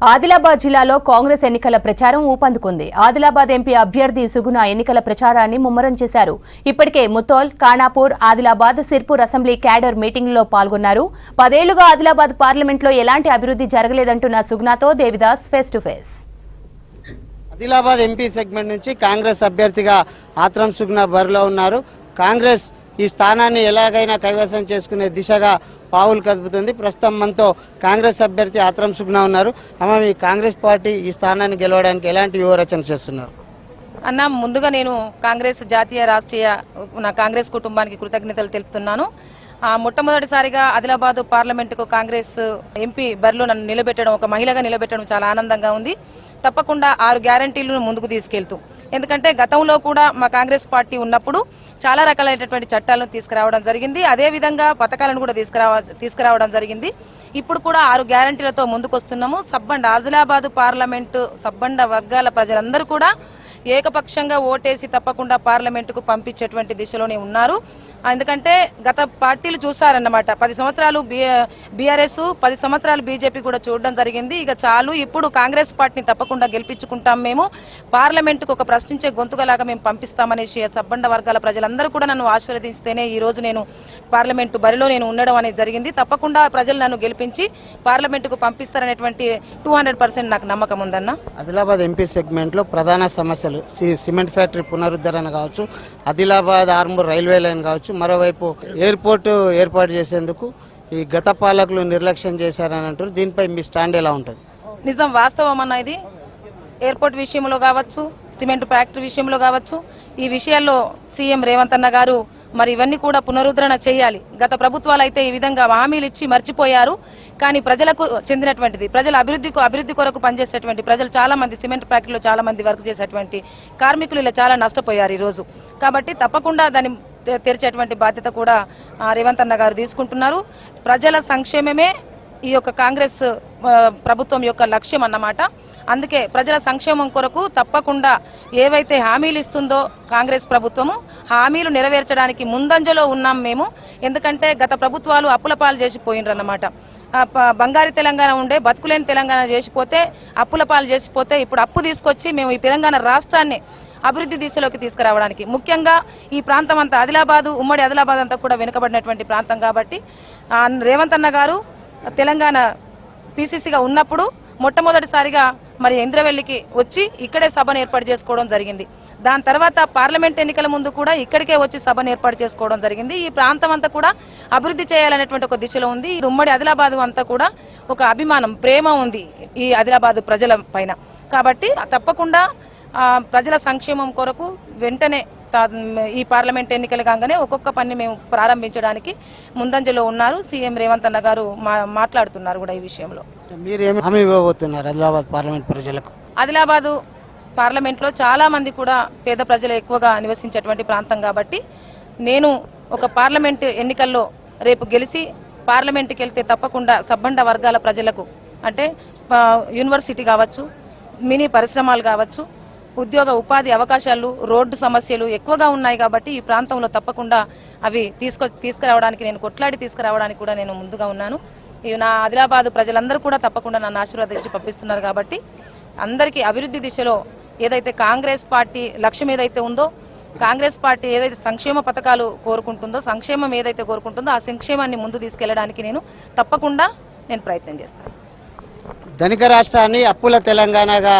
ఆదిలాబాద్ జిల్లాలో కాంగ్రెస్ ఎన్నికల ప్రచారం ఊపందుకుంది. ఆదిలాబాద్ ఎంపీ అభ్యర్థి సుగుణ ఎన్నికల ప్రచారాన్ని ముమ్మరం చేశారు. ఇప్పటికే ముతోల్, ఖానాపూర్, ఆదిలాబాద్, సిర్పూర్ అసెంబ్లీ క్యాడర్ మీటింగ్లో పాల్గొన్నారు. 10 ఏళ్లుగా ఆదిలాబాద్ పార్లమెంట్లో ఎలాంటి అభివృద్ధి జరగలేదంటున్న సుగుణతో Devidas face to face. Adilabad MP segment నుంచి కాంగ్రెస్ అభ్యర్థిగా ఆత్రం సుగుణ బరిలో ఉన్నారు. కాంగ్రెస్ ఈ స్థానాన్ని ఎలాగైనా కైవసం చేసుకునే దిశగా పావులు కదుపుతుంది. ప్రస్తుతం మనతో కాంగ్రెస్ అభ్యర్థి ఆత్రం సుగుణ ఉన్నారు. అమ్మ, మీ కాంగ్రెస్ పార్టీ ఈ స్థానాన్ని గెలవడానికి ఎలాంటి వ్యూహరచన చేస్తున్నారు? అన్న, ముందుగా నేను కాంగ్రెస్ జాతీయ రాష్ట్రీయ నా కాంగ్రెస్ కుటుంబానికి కృతజ్ఞతలు తెలుపుతున్నాను. మొట్టమొదటిసారిగా ఆదిలాబాద్ పార్లమెంటుకు కాంగ్రెస్ ఎంపీ బరిలో నన్ను నిలబెట్టడం, ఒక మహిళగా నిలబెట్టడం చాలా ఆనందంగా ఉంది. తప్పకుండా 6 గ్యారంటీలను ముందుకు తీసుకెళ్తూ, ఎందుకంటే గతంలో కూడా మా కాంగ్రెస్ పార్టీ ఉన్నప్పుడు చాలా రకాలైనటువంటి చట్టాలను తీసుకురావడం జరిగింది. అదేవిధంగా పథకాలను కూడా తీసుకురావడం జరిగింది. ఇప్పుడు కూడా 6 గ్యారంటీలతో ముందుకొస్తున్నాము. ఆదిలాబాద్ పార్లమెంటు సబ్బండ వర్గాల ప్రజలందరూ కూడా ఏకపక్షంగా ఓటేసి తప్పకుండా పార్లమెంటుకు పంపించేటువంటి దిశలోనే ఉన్నారు. ఎందుకంటే గత పార్టీలు చూసారన్నమాట. 10 సంవత్సరాలు బీఆర్ఎస్, 10 సంవత్సరాలు బీజేపీ కూడా చూడడం జరిగింది. ఇక చాలు, ఇప్పుడు కాంగ్రెస్ పార్టీని తప్పకుండా గెలిపించుకుంటాం, మేము పార్లమెంటుకు ఒక ప్రశ్నించే గొంతుగలాగా మేము పంపిస్తామనేసి సబ్బండ వర్గాల ప్రజలందరూ కూడా నన్ను ఆశీర్వదిస్తేనే ఈ రోజు నేను పార్లమెంటు బరిలో నేను ఉండడం అనేది జరిగింది. తప్పకుండా ప్రజలు నన్ను గెలిపించి పార్లమెంటుకు పంపిస్తారనేటువంటి 200% నాకు నమ్మకం ఉందన్న. ఆదిలాబాద్ ఎంపీ సెగ్మెంట్ లో ప్రధాన సమస్యలు సిమెంట్ ఫ్యాక్టరీ పునరుద్ధరణ కావచ్చు, ఆదిలాబాద్ ఆర్మూర్ రైల్వే లైన్ కావచ్చు, మరోవైపు ఎయిర్పోర్టు ఏర్పాటు చేసేందుకు ఈ గత పాలకులు నిర్లక్ష్యం చేశారని అంటారు. దీనిపై మీ స్టాండ్ ఎలా ఉంటుంది? నిజం, వాస్తవం అన్న. ఇది ఎయిర్పోర్ట్ విషయంలో కావచ్చు, సిమెంట్ ఫ్యాక్టరీ విషయంలో కావచ్చు, ఈ విషయాల్లో సీఎం రేవంత్ అన్న గారు మరి ఇవన్నీ కూడా పునరుద్ధరణ చేయాలి. గత ప్రభుత్వాలు అయితే ఈ విధంగా హామీలు ఇచ్చి మర్చిపోయారు. కానీ ప్రజలకు చెందినటువంటిది, ప్రజల అభివృద్ధి కొరకు పనిచేసేటువంటి ప్రజలు చాలా మంది, సిమెంట్ ఫ్యాక్టరీలో చాలా మంది వర్క్ చేసేటువంటి కార్మికులు ఇలా చాలా నష్టపోయారు ఈరోజు. కాబట్టి తప్పకుండా దాన్ని తెరిచేటువంటి బాధ్యత కూడా రేవంత్ అన్న గారు తీసుకుంటున్నారు. ప్రజల సంక్షేమమే ఈ యొక్క కాంగ్రెస్ ప్రభుత్వం యొక్క లక్ష్యం అన్నమాట. అందుకే ప్రజల సంక్షేమం కొరకు తప్పకుండా ఏవైతే హామీలు ఇస్తుందో కాంగ్రెస్ ప్రభుత్వము, హామీలు నెరవేర్చడానికి ముందంజలో ఉన్నాం మేము. ఎందుకంటే గత ప్రభుత్వాలు అప్పుల పాలు చేసిపోయినరన్నమాట. బంగారు తెలంగాణ ఉండే, బతుకులేని తెలంగాణ చేసిపోతే, అప్పుల పాలు చేసిపోతే, ఇప్పుడు అప్పు తీసుకొచ్చి మేము ఈ తెలంగాణ రాష్ట్రాన్ని అభివృద్ధి దిశలోకి తీసుకురావడానికి, ముఖ్యంగా ఈ ప్రాంతం అంతా ఆదిలాబాదు, ఉమ్మడి ఆదిలాబాద్ అంతా కూడా వెనుకబడినటువంటి ప్రాంతం కాబట్టి రేవంత్ అన్న గారు తెలంగాణ పీసీసీగా ఉన్నప్పుడు మొట్టమొదటిసారిగా మరి ఇంద్రవెల్లికి వచ్చి ఇక్కడే సభను ఏర్పాటు చేసుకోవడం జరిగింది. దాని తర్వాత పార్లమెంట్ ఎన్నికల ముందు కూడా ఇక్కడికే వచ్చి సభను ఏర్పాటు చేసుకోవడం జరిగింది. ఈ ప్రాంతం అంతా కూడా అభివృద్ధి చేయాలనేటువంటి ఒక దిశలో ఉంది. ఇది ఉమ్మడి ఆదిలాబాద్ అంతా కూడా ఒక అభిమానం, ప్రేమ ఉంది ఈ ఆదిలాబాద్ ప్రజల పైన. కాబట్టి తప్పకుండా ప్రజల సంక్షేమం కొరకు వెంటనే ఈ పార్లమెంట్ ఎన్నికలు కాగానే ఒక్కొక్క పని మేము ప్రారంభించడానికి ముందంజలో ఉన్నారు. సీఎం రేవంత్ అన్న గారు మాట్లాడుతున్నారు కూడా ఈ విషయంలో. మీరేమి హామీ ఇవ్వబోతున్నారు ఆదిలాబాద్ పార్లమెంట్ ప్రజలకు? ఆదిలాబాదు పార్లమెంట్లో చాలా మంది కూడా పేద ప్రజలు ఎక్కువగా నివసించేటువంటి ప్రాంతం కాబట్టి నేను ఒక పార్లమెంట్ ఎన్నికల్లో రేపు గెలిచి పార్లమెంట్కి వెళ్తే తప్పకుండా సబ్బండ వర్గాల ప్రజలకు, అంటే యూనివర్సిటీ కావచ్చు, మినీ పరిశ్రమలు కావచ్చు, ఉద్యోగ ఉపాధి అవకాశాలు, రోడ్డు సమస్యలు ఎక్కువగా ఉన్నాయి కాబట్టి ఈ ప్రాంతంలో తప్పకుండా అవి తీసుకురావడానికి, నేను కొట్లాడి తీసుకురావడానికి కూడా నేను ముందుగా ఉన్నాను. నా ఆదిలాబాద్ ప్రజలందరూ కూడా తప్పకుండా నన్ను ఆశీర్వదించి పంపిస్తున్నారు. కాబట్టి అందరికీ అభివృద్ధి దిశలో ఏదైతే కాంగ్రెస్ పార్టీ లక్ష్యం ఏదైతే ఉందో, కాంగ్రెస్ పార్టీ ఏదైతే సంక్షేమ పథకాలు కోరుకుంటుందో, సంక్షేమం ఏదైతే కోరుకుంటుందో ఆ సంక్షేమాన్ని ముందు తీసుకెళ్లడానికి తప్పకుండా నేను ప్రయత్నం చేస్తాను. ధనిక రాష్ట్రాన్ని అప్పుల తెలంగాణగా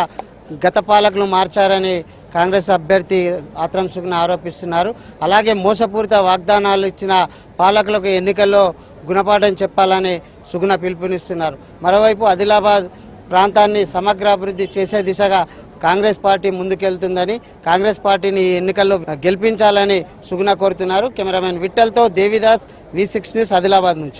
గత పాలకులు మార్చారని కాంగ్రెస్ అభ్యర్థి ఆత్రం సుగుణ ఆరోపిస్తున్నారు. అలాగే మోసపూరిత వాగ్దానాలు ఇచ్చిన పాలకులకు ఎన్నికల్లో గుణపాఠం చెప్పాలని సుగుణ పిలుపునిస్తున్నారు. మరోవైపు ఆదిలాబాద్ ప్రాంతాన్ని సమగ్రాభివృద్ధి చేసే దిశగా కాంగ్రెస్ పార్టీ ముందుకెళ్తుందని, కాంగ్రెస్ పార్టీని ఎన్నికల్లో గెలిపించాలని సుగుణ కోరుతున్నారు. కెమెరామెన్ విఠల్తో దేవిదాస్, V6 న్యూస్, ఆదిలాబాద్ నుంచి.